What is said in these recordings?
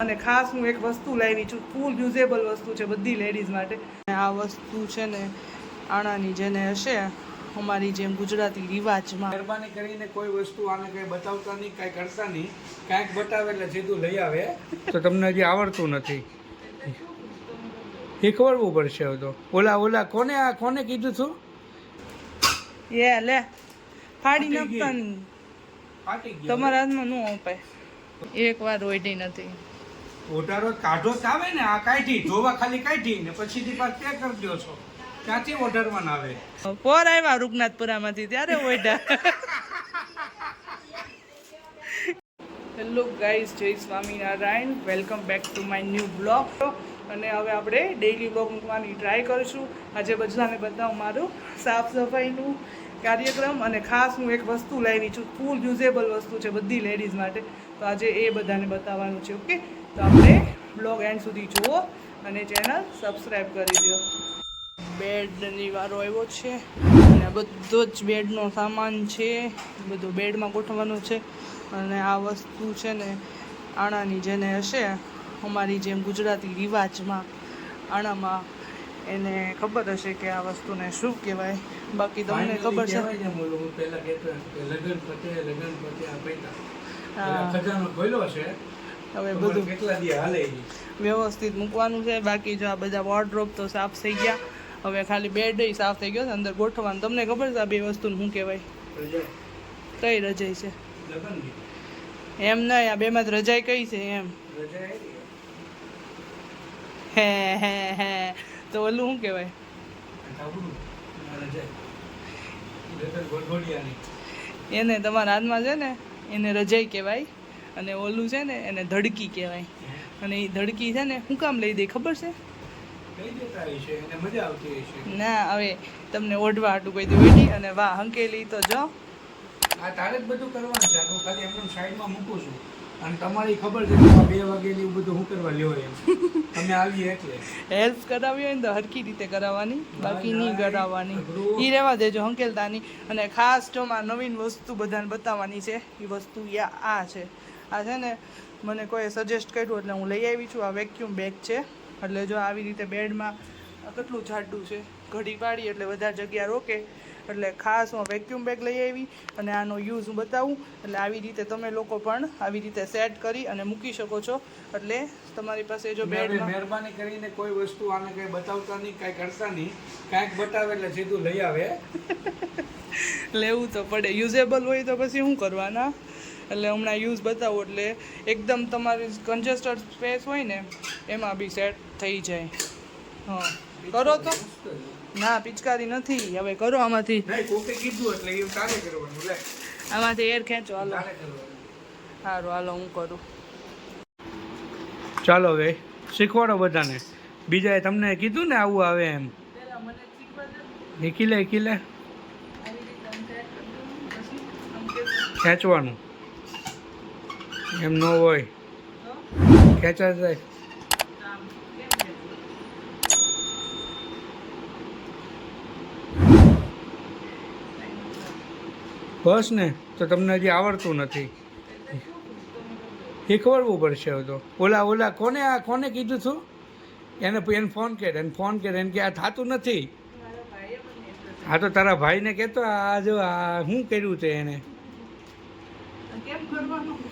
અને ખાસ હું એક વસ્તુ લાવી છું, ફૂલ યુઝેબલ વસ્તુ છે બધી લેડીઝ માટે. આ વસ્તુ છે ને આણાની જેને હશે અમારી જેમ ગુજરાતી રિવાજમાં, મહેરબાની કરીને કોઈ વસ્તુ આને કંઈ બતાવતા નહીં, કાંઈ કરતા નહીં. કાંઈક બતાવે એટલે સીધું લઈ આવે તો તમને હજી આવડતું નથી, શીખવાડવું પડશે. હવે તો ઓલા કોને કીધું છું? લે ફાડી નાખતા નહીં, તમારા હાથમાં ન અપાય. એક વાર ઓઢી નથી, ઓઢારો કાઢો જ આવે ને. આ કાઢી જોવા ખાલી કાઢી ને પછી પાસ પે કરી દો છો, ત્યાંથી ઓઢારવાના આવે. પોર આવ્યા રૂપનાથપુરામાંથી ત્યારે ઓઢા. હેલો ગાઈઝ, જય Swaminarayan, welcome back to my new blog. અને હવે આપણે ડેઈલી બ્લોગ મૂકવાની ટ્રાય કરીશું. આજે બધાને બતાવું મારું સાફ સફાઈનું કાર્યક્રમ. અને ખાસ હું એક વસ્તુ લાવી છું, ફૂલ યુઝેબલ વસ્તુ છે બધી લેડીઝ માટે. તો આજે એ બધાને બતાવવાનું છે. ઓકે, તો આપણે બ્લોગ એન્ડ સુધી જુઓ અને ચેનલ સબસ્ક્રાઈબ કરી દો. બેડની વારો આવ્યો છે અને બધો જ બેડનો સામાન છે, બધું બેડમાં ગોઠવવાનું છે. અને આ વસ્તુ છે ને આણાની જેને હશે અમારી જેમ ગુજરાતી રિવાજમાં, આણામાં એને ખબર હશે કે આ વસ્તુને શું કહેવાય. બાકી તમને ખબર છે? હવે બધું વ્યવસ્થિત મૂકવાનું છે. બાકી જો આ બધા વોર્ડરોબ તો સાફ થઈ ગયા, હવે ખાલી બેડ સાફ થઈ ગયો છે, અંદર ગોઠવવાનું. તમને ખબર છે આ બે વસ્તુને શું કહેવાય? કઈ રજાઈ છે? એમ નહીં, આ બેમાં જ રજાઈ કઈ છે એમ? હે તો ઓલું શું કહેવાય? એને તમારા હાથમાં છે ને એને રજાઈ કહેવાય, અને ઓલું છે ને એને ધડકી કહેવાય. અને એ ધડકી છે ને શું કામ લઈ દે ખબર છે? ના, હવે તમને ઓઢવા હાટું કોઈ દે અને વાહ હંકેલી તો જો. આ તારે જ બધું કરવાનું છે. હું ખાલી એમને સાઈડમાં મૂકું છું. અને તમારી ખબર છે કે 2 વાગે એવું બધું હું કરવા લ્યો એમ તમે આવીએ એટલે હેલ્પ કરાવી હોય ને તો હરખી રીતે કરાવવાની, બાકી નહીં કરાવવાની. એ રહેવા દેજો હંકેલતાની. અને ખાસ જો માં નવીન વસ્તુ બધાને બતાવવાની છે. એ વસ્તુ આ છે. આ છે ને મને કોઈ સજેસ્ટ કર્યું એટલે હું લઈ આવી છું. આ વેક્યુમ બેગ છે. એટલે જો આવી રીતે બેડમાં કેટલું જાડું છે, ઘડી પાડી એટલે વધારે જગ્યા રોકે. એટલે ખાસ હું વેક્યુમ બેગ લઈ આવી અને આનો યુઝ હું બતાવું. એટલે આવી રીતે તમે લોકો પણ આવી રીતે સેટ કરી અને મૂકી શકો છો. એટલે તમારી પાસે જો બેડમાં મહેરબાની કરીને કોઈ વસ્તુ આને કંઈ બતાવતા નહીં, કાંઈ કરતા નહીં. કાંઈક બતાવે એટલે સીધું લઈ આવે. લેવું તો પડે, યુઝેબલ હોય તો પછી શું કરવાના. એટલે હમણાં યુઝ બતાવો એટલે એકદમ તમારી કન્જેસ્ટેડ સ્પેસ હોય ને એમાં બી સેટ થઈ જાય. હા, કરો તો. ના, પિચકારી નથી. હવે કરો આમાંથી. આમાંથી એર ખેંચો. હાલો સારું, હાલો હું કરું. ચાલો હવે શીખવાડો બધાને. બીજાએ તમને કીધું ને આવું આવે એમ. એકી લે ખેંચવાનું એમ ન હોય, ખેંચા જાય. બસ ને, તો તમને હજી આવડતું નથી, શીખવાડવું પડશે. હવે તો ઓલા કોને કીધું છું? એને ફોન કરે એને કે આ થતું નથી. હા તો તારા ભાઈને કહેતો આ જો આ શું કર્યું છે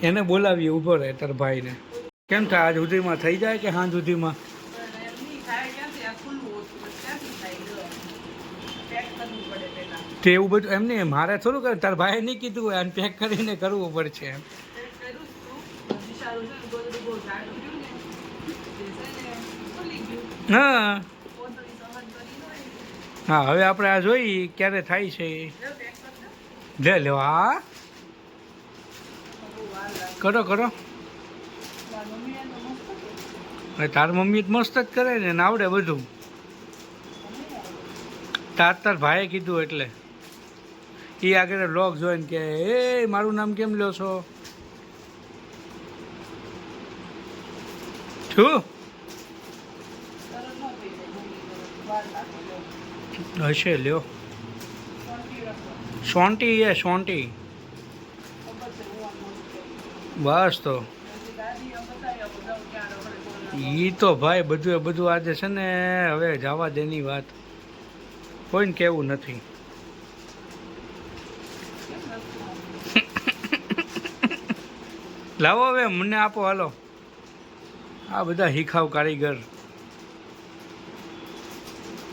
એને બોલાવીએ. ઊભો રહે તારા ભાઈને. કેમ થાય આજ સુધીમાં થઈ જાય કે સાંજ સુધીમાં? તે એવું બધું એમ નહીં, મારે થોડું કરે. તારા ભાઈએ નહીં કીધું હોય અને પેક કરીને કરવું પડશે એમ. હા હા, હવે આપણે આ જોઈ ક્યારે થાય છે. લે હા કરો. તાર મમ્મી મસ્ત જ કરે ને, આવડે બધું. તાર ભાઈએ કીધું એટલે એ આગળ બ્લોગ જોઈને કે એ મારું નામ કેમ લ્યો છો? શું હશે લ્યો? સોંટી બસ તો ઈ તો ભાઈ બધું આજે છે ને હવે જવા દેની વાત કોઈને કેવું નથી. લાવો હવે મને આપો હાલો. આ બધા હિખાવ કારીગર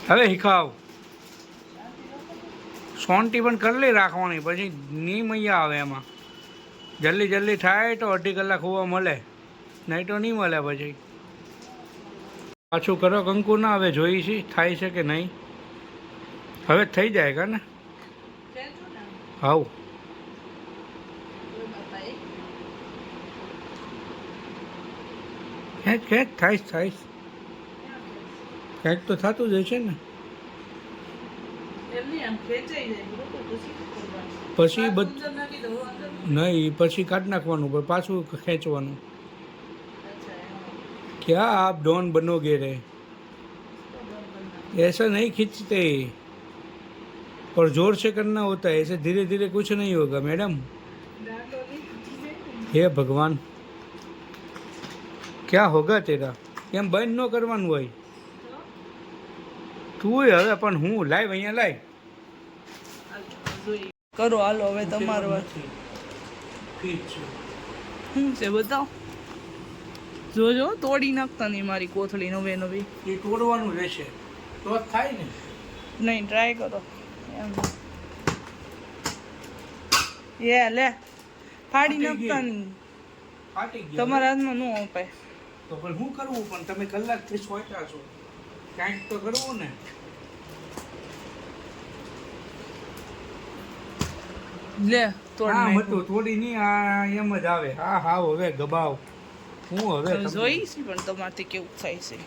હવે હિખાવ સોન્ટી પણ કરલી રાખવાની પછી ની મૈયા આવે એમાં. જલ્દી થાય તો 2.5 કલાક હોવા મળે નહીં તો નહીં મળે. પછી પાછું કરો કંકુ ના હવે જોઈ છે થાય છે કે નહીં. હવે થઈ જાય કા ને હાવ ખેંચ થાય કંઈક તો થતું જ હશે ને. પછી નહીં પછી કાઢી નાખવાનું પણ પાછું ખેંચવાનું. क्या आप डॉन बनोगे रे? ऐसा नहीं खींचते और जोर से करना होता है. ऐसे धीरे धीरे कुछ नहीं होगा मैडम. हे भगवान क्या होगा तेरा? એમ બંધ ન કરવાનું હોય તું હવે પણ હું લાઈવ અહીંયા લાઈવ કરો હાલો હવે તમારો શું છે બતાવો. જોજો તોડી નાખતા નહીં મારી કોથળી નવી. એ તોડવાનું રહેશે તો જ થાય ને. નહીં ટ્રાય કરો એમ. લે ફાડી નાખતા નહીં ફાટી ગયું તમારા હાથમાં ન અપાય. તો પણ શું કરવું? પણ તમે કલાકથી સોચ્યા છો કાંઈક તો કરવું ને. લે થોડી નહીં આ એમ જ આવે. હા હા હવે ગબાવ હું હવે જોઈશ પણ તમારથી કેવું થાય છે.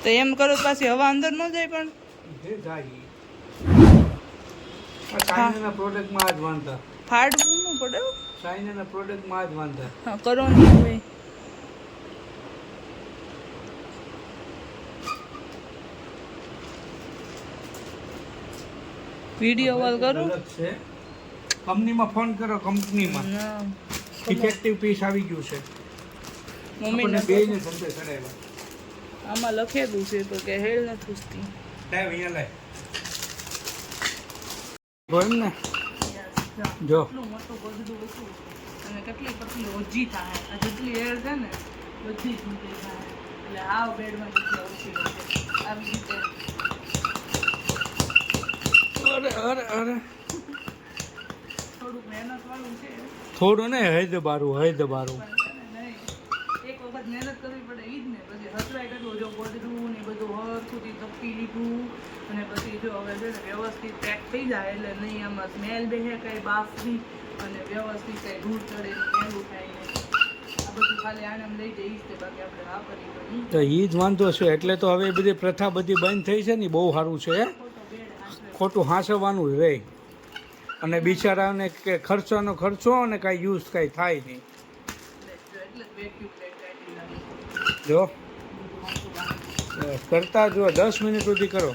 તો એમ કરો તો પાછી હવા અંદર ન જાય પણ ચાઇનાના પ્રોડક્ટમાં જ વાંધા. ફાડવું ન પડે. ચાઇનાના પ્રોડક્ટમાં જ વાંધા. હા કરો નહીં હવે. વિડીયો કોલ કરો. કંપનીમાં ફોન કરો. કંપનીમાં ઇફેક્ટિવ પીસ આવી ગયું છે. મમ્મીને બેને ધંધે ચડાવ્યા. આમાં લખેલું છે તો કે હેલ ન થૂસતી. લાવ અહીંયા લાવ. બોલ ને જો કેટલું મોટું ગોદડું હતું અને કેટલી પતલી ઓછી થાય. આ જેટલી એર છે ને બધી જ નીકળી થાય. એટલે આ બેડમાં જેટલી ઓછી હોય આવી રીતે. અરે થોડુંક મહેનત વાળું છે. થોડું ને હૈદ બારું એક વખત મહેનત કરવી પડે ઈ જ ને. પછી હસવાય કરવું. જો ગોદડું ને બધું હરખુંથી તપી લીધું અને પછી જો હવે છે ને વ્યવસ્થિત પેક થઈ જાય એટલે નહીં આમાં સ્મેલ બેસે કાંઈ બાફની અને વ્યવસ્થિત કાંઈ ધૂળ ચડે મેલું થાય નહીં. આ બધું ખાલી આને આમ લઈ જઈશ તે બાકી આપણે વાપરી તો નહીં. તો એ જ વાંધો છે. એટલે તો હવે બધી પ્રથા બધી બંધ થઈ છે ને બહુ સારું છે. ખોટું હાંસવાનું જ રહે અને બિચારાને કે ખર્ચો અને કાંઈ યુઝ કાંઈ થાય નહીં. જો કરતા જો 10 મિનિટ સુધી કરો.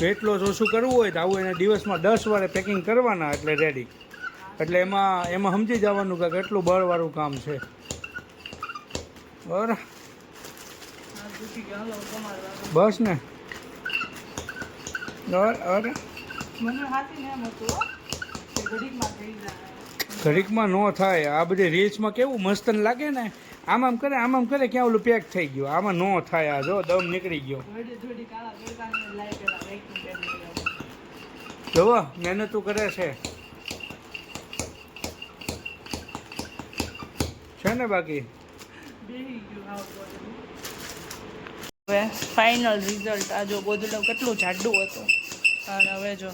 વેટ લોસ ઓછું કરવું હોય તો આવું એને દિવસમાં 10 વાર પેકિંગ કરવાના એટલે રેડી. એટલે એમાં સમજી જવાનું કે કેટલું બળવાળું કામ છે. બરાબર બસ ને. અરે ઘડીકમાં ન થાય. આ બધી રીલ્સમાં કેવું મસ્ત લાગે ને. આમ કરે ક્યાં ઓલું પેક થઈ ગયું. આમાં ન થાય. આ જો દમ નીકળી ગયો. જોવો મહેનતું કરે છે ને બાકી. હવે ફાઇનલ રિઝલ્ટ આ જો ગોદડું કેટલું જાડું હતું અને હવે જો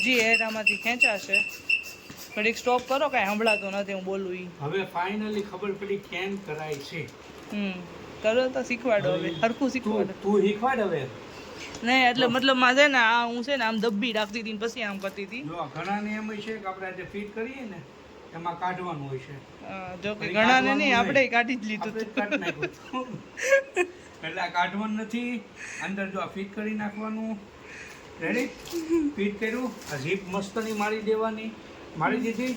હજી એરામાંથી ખેંચાશે. ઘડીક સ્ટોપ કરો કાંઈ સંભળાતું નથી હું બોલું ઈ. હવે ફાઇનલી ખબર પડી કેમ કરાય છે. કરો તો શીખવાડો હવે હરખું શીખવાડો. તું શીખવાડ હવે. નહીં એટલે મતલબમાં છે ને આ હું છે ને આમ દબ્બી રાખતી હતી પછી આમ કરતી હતી. જો ઘણાને એમ હોય છે કે આપણે જે ફિટ કરીએ ને એમાં કાઢવાનું હોય છે. જો કે ઘણાને નહીં આપણે કાઢી જ લીધું કાઢી નાખ્યું. એટલે આ કાઢવાનું નથી. અંદર જો આ ફિટ કરી નાખવાનું રેડી ફિટ કર્યું. આ ઝીપ મસ્તની મારી દેવાની, મારી દીધી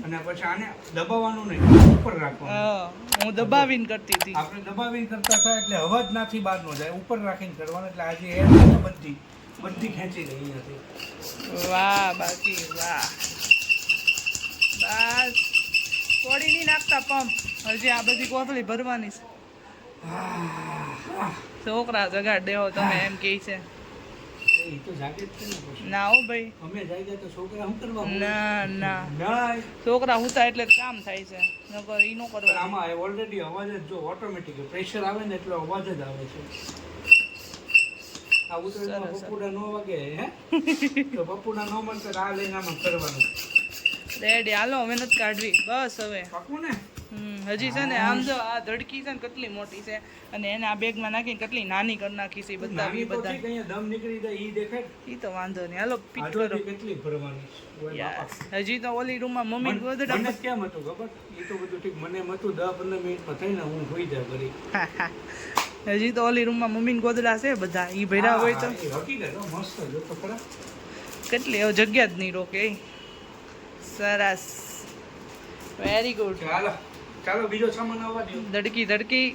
અને પછી આને દબાવવાનું નહીં, ઉપર રાખવાનું. હા હું દબાવીને કરતી હતી. આપણે દબાવીને કરતા હતા એટલે અવાજ નાથી બહાર ન જાય, ઉપર રાખીને કરવાનું. એટલે આજે એર બધી ખેંચી ગઈ અહીંયાથી. વાહ બાકી વાહ. બસ તોડી નહીં નાખતા પંપ, હજી આ બધી કોથળી ભરવાની છે. છોકરા જગાડ દેવો તમે એમ કહે છે. એ તો જાગે જ છે ને પછી. ના હો ભાઈ, અમે જાગ્યા તો છોકરા શું કરવા? ના ના, ના છોકરા હુતા એટલે જ કામ થાય છે, નકર ઈ નો પણ કરવા. આમાં ઓલરેડી અવાજ જ જો ઓટોમેટિક પ્રેશર આવે ને એટલે અવાજ જ આવે છે. આ ઉતરેમાં સરસ. પપ્પુડા નો વાગે હે તો પપ્પુડા નો મળશે આ લઈને આમાં કરવાનું. રેડી હાલો મહેનત કાઢવી બસ હવે. પાકું ને? હજી છે ને આમ જો આ ધડકી છે ને કેટલી મોટી છે અને એને આ બેગમાં નાખીને કેટલી નાની કરી નાખી છે. નાની બતાવી તો બધા ઠીક, અહીંયા દમ નીકળી જાય ઈ દેખાય. ઈ તો વાંધો નહીં. હાલો પીક કરો. આજુબાજુ કેટલી ભરવાની ઓય યાર બાપા. હજી તો ઓલી રૂમમાં મમ્મી ગોદડા મને કેમ હતું ખબર? ઈ તો બધું ઠીક, મને એમ હતું 10-15 મિનિટમાં થઈને હું હોઈ જાય ઘડી. હજી તો ઓલી રૂમમાં મમ્મી ગોદડા છે બધા, ઈ ભર્યા હોય તો હા, એ હકીકત હો, મસ્ત જો તો ખરા. કેટલી હવે જગ્યા જ નહીં રોકે. સરસ, વેરી ગુડ. ચાલો ચાલો બીજો સામાન આવવા દો. ધડકી ધડકી,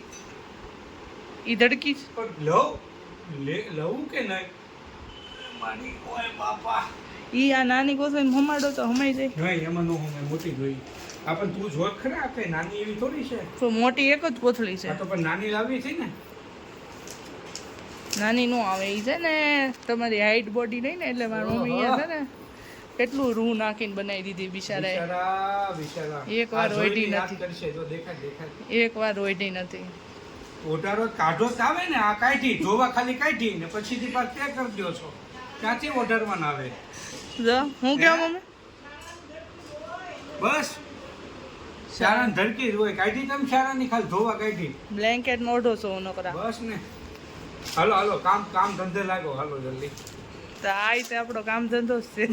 ઈ ધડકી જ. પણ લઉં કે નહીં? મારી ઓય બાપા. ઈ આ નાની કોથળી હમાડો તો હમાઈ જાય. નહીં એમાં નો હું મોટી જોઈ. આ પણ તું જોત ખરા, આ કઈ નાની એવી થોડી છે. તો મોટી એક જ કોથળી છે, આ તો પણ નાની લાવી છે ને. નાની નો આવે. ઈ છે ને તમારી હાઈટ બોડી નહીં ને એટલે મારી મમ્મીએ છે ને કેટલું રૂ નાખીને બનાવી દીધી બિચારાએ. બિચારા એક વાર આ જોઈને ઓઢી યાદ નથી. કરશે જો દેખાય. એક વાર ઓઢી નથી. ઓઢારો કાઢો જ આવે ને, આ કાઢી ધોવા ખાલી કાઢી ને પછી થી પાછ પેક કરી દો છો. ક્યાંથી ઓઢારવાના આવે? જો હું કેમ મમ્મી બસ શાળા ધડકી જ હોય. કાઢી તમે શાળાની ખાલી ધોવા કાઢી. બ્લેન્કેટ મોઢો છો નકરા. બસ ને. હાલો હાલો કામ ધંધે લાગો, હાલો જલ્દી. તો આ રીતે આપણો કામ ધંધો જ છે.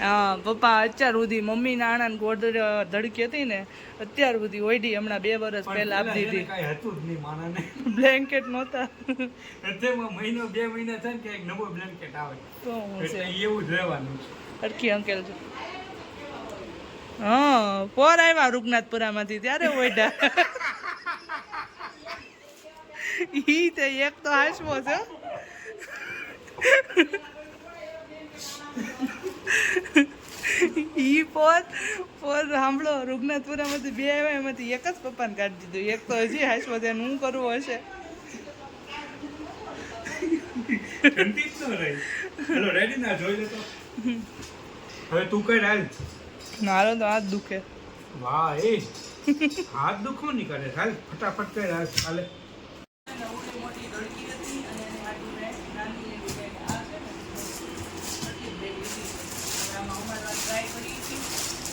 હા પપ્પા અત્યાર સુધી મમ્મી નાણાં ગોદર ધડકી હતી ને અત્યાર સુધી ઓઈડી હમણાં 2 વર્ષ પહેલા આપી દીધી. કઈ હતું જ નહીં માણાને. બ્લેન્કેટ નહોતા અત્યારમાં મહિનો 2 મહિના થાય ને કે એક નવો બ્લેન્કેટ આવે તો હું એટલે છે એવું જ રહેવાનું છે. અડકી અંકેલ છે. હા પોર આવ્યા રૂગનાથપુરામાંથી ત્યારે ઓઈડા. ઈ તે એક તો હાસવો છે. ઈ પોર સાંભળો રૂગનાથપુરામાંથી 2 આવ્યા એમાંથી એક જ પપ્પાને કાઢી દીધું. એક તો હજી હાસવો છે હું કરવું હશે. શાંતિ જ ન રહી. હાલો રેડી ના જોઈ લે તો. હવે તું કઈ હાલ. મારો તો હાથ દુખે. વાહ એ હાથ દુખો નહીં કરે. હાલ ફટાફટ કઈ હાલ હાલે. મોટી ધડકી હતી અને એને આટલું નાની એવી બેગ આ છે ને આટલી બેગ લીધી. હવે આમાં અમારે ટ્રાય કરી હતી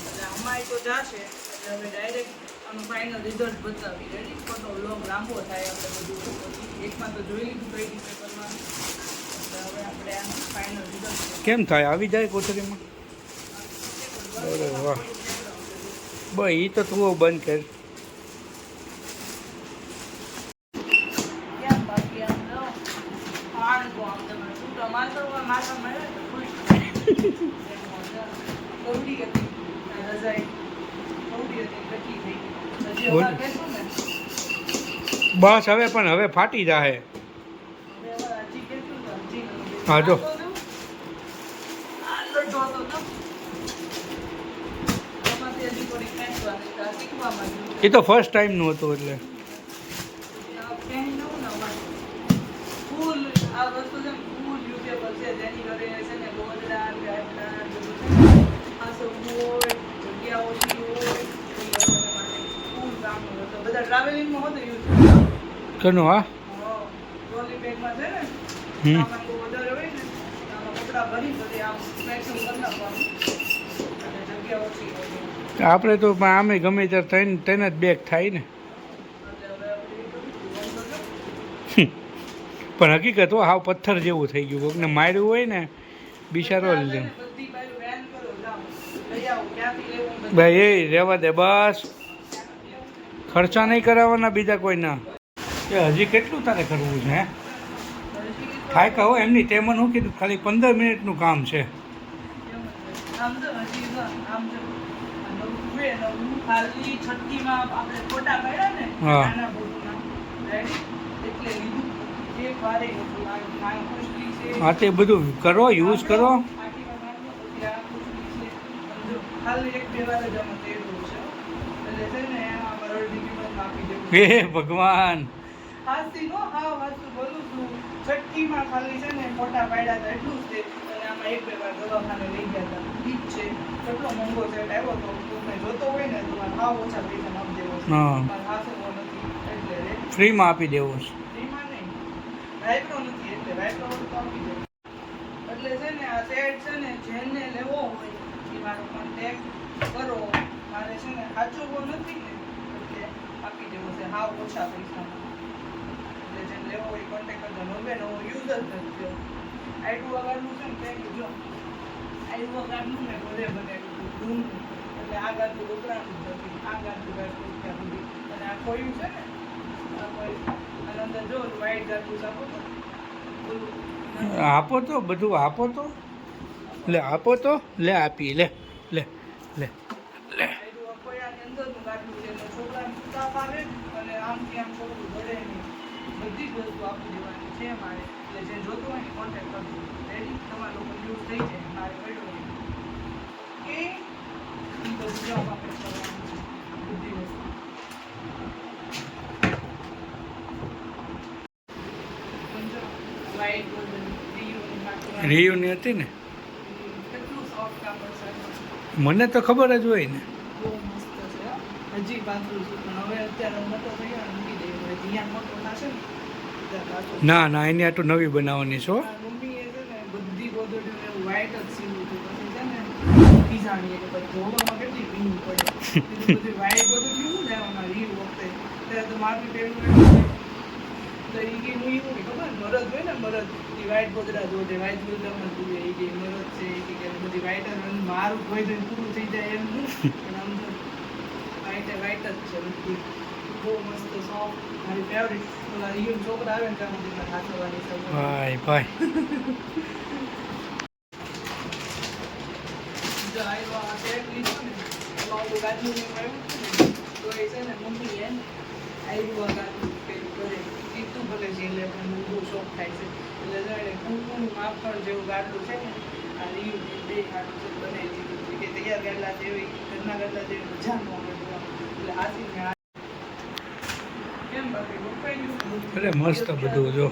એટલે અમારે તો જાશે એટલે હવે ડાયરેક્ટ આનું ફાઇનલ રિઝલ્ટ બતાવી. રેડી ફોટો લોંગ લાંબો થાય આપણે બધું પછી એકમાં તો જોઈ લીધું કઈ રીતે કરવાનું એટલે હવે આપણે આનું ફાઇનલ રિઝલ્ટ. કેમ થાય આવી જાય કોથળીમાં? અરે વાહ ભાઈ એ તો તું બંધ કર. ક્યાં બાકી આમ લો પાણી આમ તમે શું તો માથા મળે તો ખુશ. કવડી હતી રજાઈ કવડી હતી કેટલી થઈ હજી બોલ. હવા કહેશું ને બસ હવે પણ હવે ફાટી જાહે. હવે હવા હજી કહેશું ને હજી નથી. હા, જો. આટલો જોતો તો આમાંથી હજી થોડી ખેંચવાની તો આ શીખવામાં જ એ તો ફર્સ્ટ ટાઈમનું હતું એટલે. ફૂલ આ વસ્તુ છે ને ફૂલ યુઝેબલ છે જેની ઘરે છે ને ગોદડા ગાદલા બધું છે ને આ સબ હોય જગ્યા ઓછી હોય એ લોકોને માટે ફૂલ કામનું હતું. બધા ટ્રાવેલિંગમાં હોતો યુઝ કનો હા ટ્રોલી બેગમાં છે ને હમ. સામાન બહુ વધારે હોય ને આમાં કપડાં ભરી બધી આમ પેકિંગ કરી નાખવાનું અને જગ્યા ઓછી હોય આપણે તો પણ આમે ગમે ત્યારે ત્રણ જ બેગ થાય ને. એટલે હવે આપણે એ બધું વાંધો નથી. પણ હકીકત હો હાવ પથ્થર જેવું થઈ ગયું. કોકને માર્યું હોય ને બિચારો લે. બધી બાજુ વેન કરો જાઓ લઈ આવો ક્યાંથી લેવું બધું. ભાઈ એ રહેવા દે બસ. ખર્ચા નહીં કરાવવાના બીજા કોઈના. એ હજી કેટલું તારે કરવું છે હે થાય કહો એમની તે મને શું કીધું ખાલી 15 મિનિટનું કામ છે આમ તો હજી જો, આમ જો. અને ઉભે ને હું ખાલી છઠ્ઠીમાં આપણે ફોટા પાડ્યા ને હા. નાના બોટના. Ready? એટલે લીધું. એક વારે હતું. આ ખુશલી છે. હા તે બધું કરો યુઝ કરો આટીમાં નાખો, પછી આ ખુશલી છે. અને જો, ખાલી એક બે વાર જ આમાં તેડવું છે. એટલે છે ને આમાં અડધી કિંમત આપી દેવું. હે ભગવાન હાસ્તી નો હાવ હાસ્તું બોલું છું. છઠ્ઠીમાં ખાલી છે ને ફોટા પાડ્યા હતા એટલું જ તે. અને આમાં એક બે વાર દવાખાને લઈ ગયા હતા. ઠીક છે. કેટલો મોંઘો સેટ આવ્યો તો તમે જોતો હોય ને તો મારે હાવ ઓછા પૈસા આપી દેવો છે. હા. મારે હાથેવો નથી એટલે રે. ફ્રીમાં આપી દેવું છે ફ્રીમાં નહીં. વાઇપ્રો નથી એટલે વાઇપ્રો હોય તો આપી દેવો. એટલે છે ને આ સેટ છે ને જેને લેવો હોય એ મારો કોન્ટેક્ટ કરો. મારે છે ને સાચવવો નથી ને એટલે આપી દેવો છે હાવ ઓછા પૈસામાં. એટલે જેને લેવો હોય કોન્ટેક્ટ કરજો. નવે નવો યુઝ જ નથી થયો. આઈટુ વગાડનું છે ને કંઈક જો આઈટુ વગાડનું મેં ઘરે બનાવ્યું હતું ઊંઘ. એટલે આ ગાતું ઉપરાનું જ નથી. આ ગાતું ગાતું ત્યાં સુધી. અને આ ખોયું છે ને આ ખોયું. અને અંદર જો વ્હાઈટ ગાતું આપો તો ઓલું આપો તો બધું આપો તો લે આપો તો લે આપી લે લે લે લે આઈટુ ખોયાની અંદરનું ગાતું છે એટલે છોકરાને તાપ આવે અને આમથી આમ છોકરું ભરે નહીં. બધી જ વસ્તુ આપી દેવાની છે મારે. એટલે જે જોતું હોય ને કોન્ટેક્ટ કરજો. રેડી? તમારા લોકો યુઝ થઈ જાય મારે પડ્યો નહીં. કે ઈ બધું જવાબ આપણે કરવાનું છે. બધી વસ્તુ. સમજો? White golden, રિયુની પાટું. રિયુની હતી ને કેટલું soft કાપડ છે. મને તો ખબર જ હોય ને બહુ મસ્ત છે હો. હજી પાછું છે પણ હવે અત્યારે મોટો થઈ ગયો ને મૂકી દઈએ. હવે જ્યાં મોટો થશે ને ત્યાં પાછો. ના ના એની આટલું નવી બનાવવાની છો આ મમ્મીએ છે ને બધી ગોદડીઓને એવું white જ સીવ્યું હતું. પછી છે ને ખીજાણીએ કે પછી ધોવામાં કેટલી ભીનું પડે. બીજું બધું white ગોદડીઓ શું લેવાના રીલ વખતે. ત્યારે તો મારું પહેરવું એટલું છે. તો ઈ કે હું એવું કે ખબર મરદ હોય ને મરદ એ white ગોદડા જોડે white ગોદડામાં જુએ એ કે મરદ છે એ કે બધી white જ હોય. મારું ધોઈ ધોઈને પૂરું થઈ જાય એમ નહીં. પણ આમ તો white જ છે બધી. બહુ મસ્ત સોફ્ટ મારી ફેવરિટ. ઓલા રિયલ છોકરા આવે ને ત્યાં સુધી મારે હાથવાની છે. ભાઈ ભાઈ જો આવ્યો આ સેટ લીધો ને એમાં ઓલું ગાજરનું આવ્યું હતું ને તો એ છે ને મમ્મીએ આવ્યું આ ગાજર પેલું કરે સીધું ભલે છે એટલે પણ મને બહુ શોખ થાય છે. એટલે જો એને કુંકુનું માખણ જેવું ગાડલું છે ને આ રીયું બે ગાડલું છે બનાવી દીધું છે કે તૈયાર ગાડલા જેવી ઘરના ગાડલા જેવી મજા ન આવે જોવા. એટલે હાથીને આ કેમ બાકી રોકાઈ ગયું અરે મસ્ત બધું જો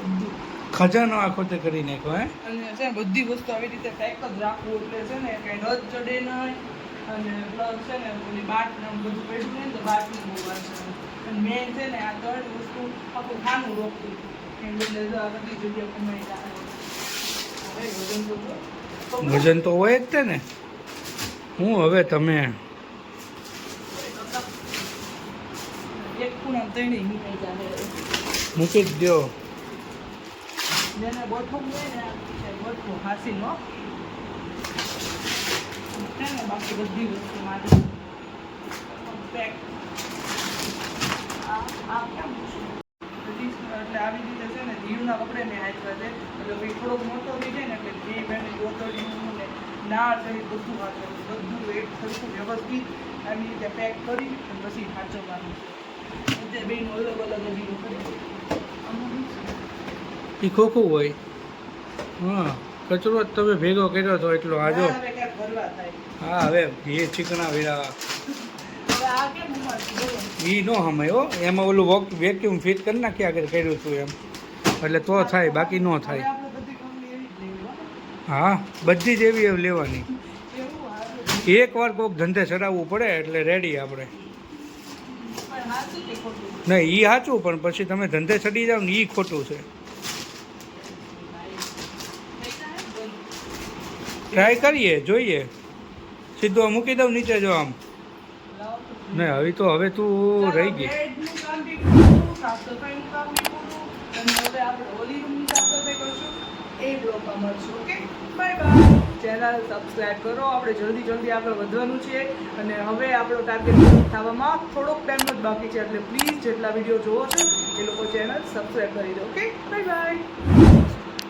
બધું. ખજાનો આખો તે કરી નાખ્યો હે અને છે ને બધી વસ્તુ આવી રીતે પેક જ રાખવું એટલે છે ને કંઈ રદ ચડે નહીં. અને પ્લસ છે ને ઓલી બાટ ને આમ બધું પડ્યું નહીં તો બાટનું બહુ વાર છે. અને મેન છે ને આ ત્રણ વસ્તુ આખું ખાનું રોકતું હતું. એમ એટલે જો આ બધી જગ્યા કમાઈ જાય. હવે વજન તો જો. વજન તો હોય જ તે ને હું હવે તમે એક ખૂણા ત્રણેય નીકળી જાય. મૂકી જ દો જેને ગોઠવું હોય ને આ છે ગોઠવું હાસીનો છે ને બાકી બધી વસ્તુ મારી પેક. આ કેમ છે? બધી એટલે આવી રીતે છે ને દીવના કપડે ને હાથવા છે. એટલે ભાઈ થોડોક મોટો થઈ જાય ને એટલે જે બેને ગોતડીનું ને નાળ સહિત બધું હાથવું. બધું એક સરખું વ્યવસ્થિત આવી રીતે પેક કરી અને પછી સાચવવાનું છે. એટલે બેન અલગ અલગ હજી કરી આમાં શું છે? એ ખોખું હોય હા કચરો જ તમે ભેગો કર્યો તો એટલો આજો ના, હવે ક્યાંક ભરવા થાય. હા હવે એ ચીકણા વેરા હવે આ કેમ ઉમાડતી બોલો? એ નો હમાય હો એમાં ઓલું વેક્યુમ ફિટ કરી નાખી આગળ કર્યું હતું એમ એટલે તો થાય બાકી ન હવે થાય આપણે બધી કંપની એવી જ લેવી હો. હા બધી જ એવી એવી લેવાની એવું હારું. એકવાર કોઈક ધંધે ચડાવવું પડે એટલે રેડી આપણે પણ હાચું કે ખોટું? નહીં એ સાચું પણ પછી તમે ધંધે ચડી જાવ ને એ ખોટું છે થઈ જાય ને બંધ. ટ્રાય કરીએ જોઈએ સીધું આમ મૂકી દઉં નીચે જો આમ લાવો તો. નહીં હવે તું રહી ગઈ ચાલો, બેડનું કામ બી પૂરું, સાફ સફાઈનું કામ બી પૂરું. અને હવે આપણે હોલી રૂમની સાફ સફાઈ કરશું. એ બ્લોગમાં મળશું. Okay bye bye. Channel subscribe કરો. આપણે જલ્દી આગળ વધવાનું છે અને હવે આપણો ટાર્ગેટ થવામાં થોડોક ટાઈમ જ બાકી છે. એટલે પ્લીઝ જેટલા વિડીયો જોવો છો એ લોકો ચેનલ સબસ્ક્રાઈબ કરી દો. Okay, bye bye.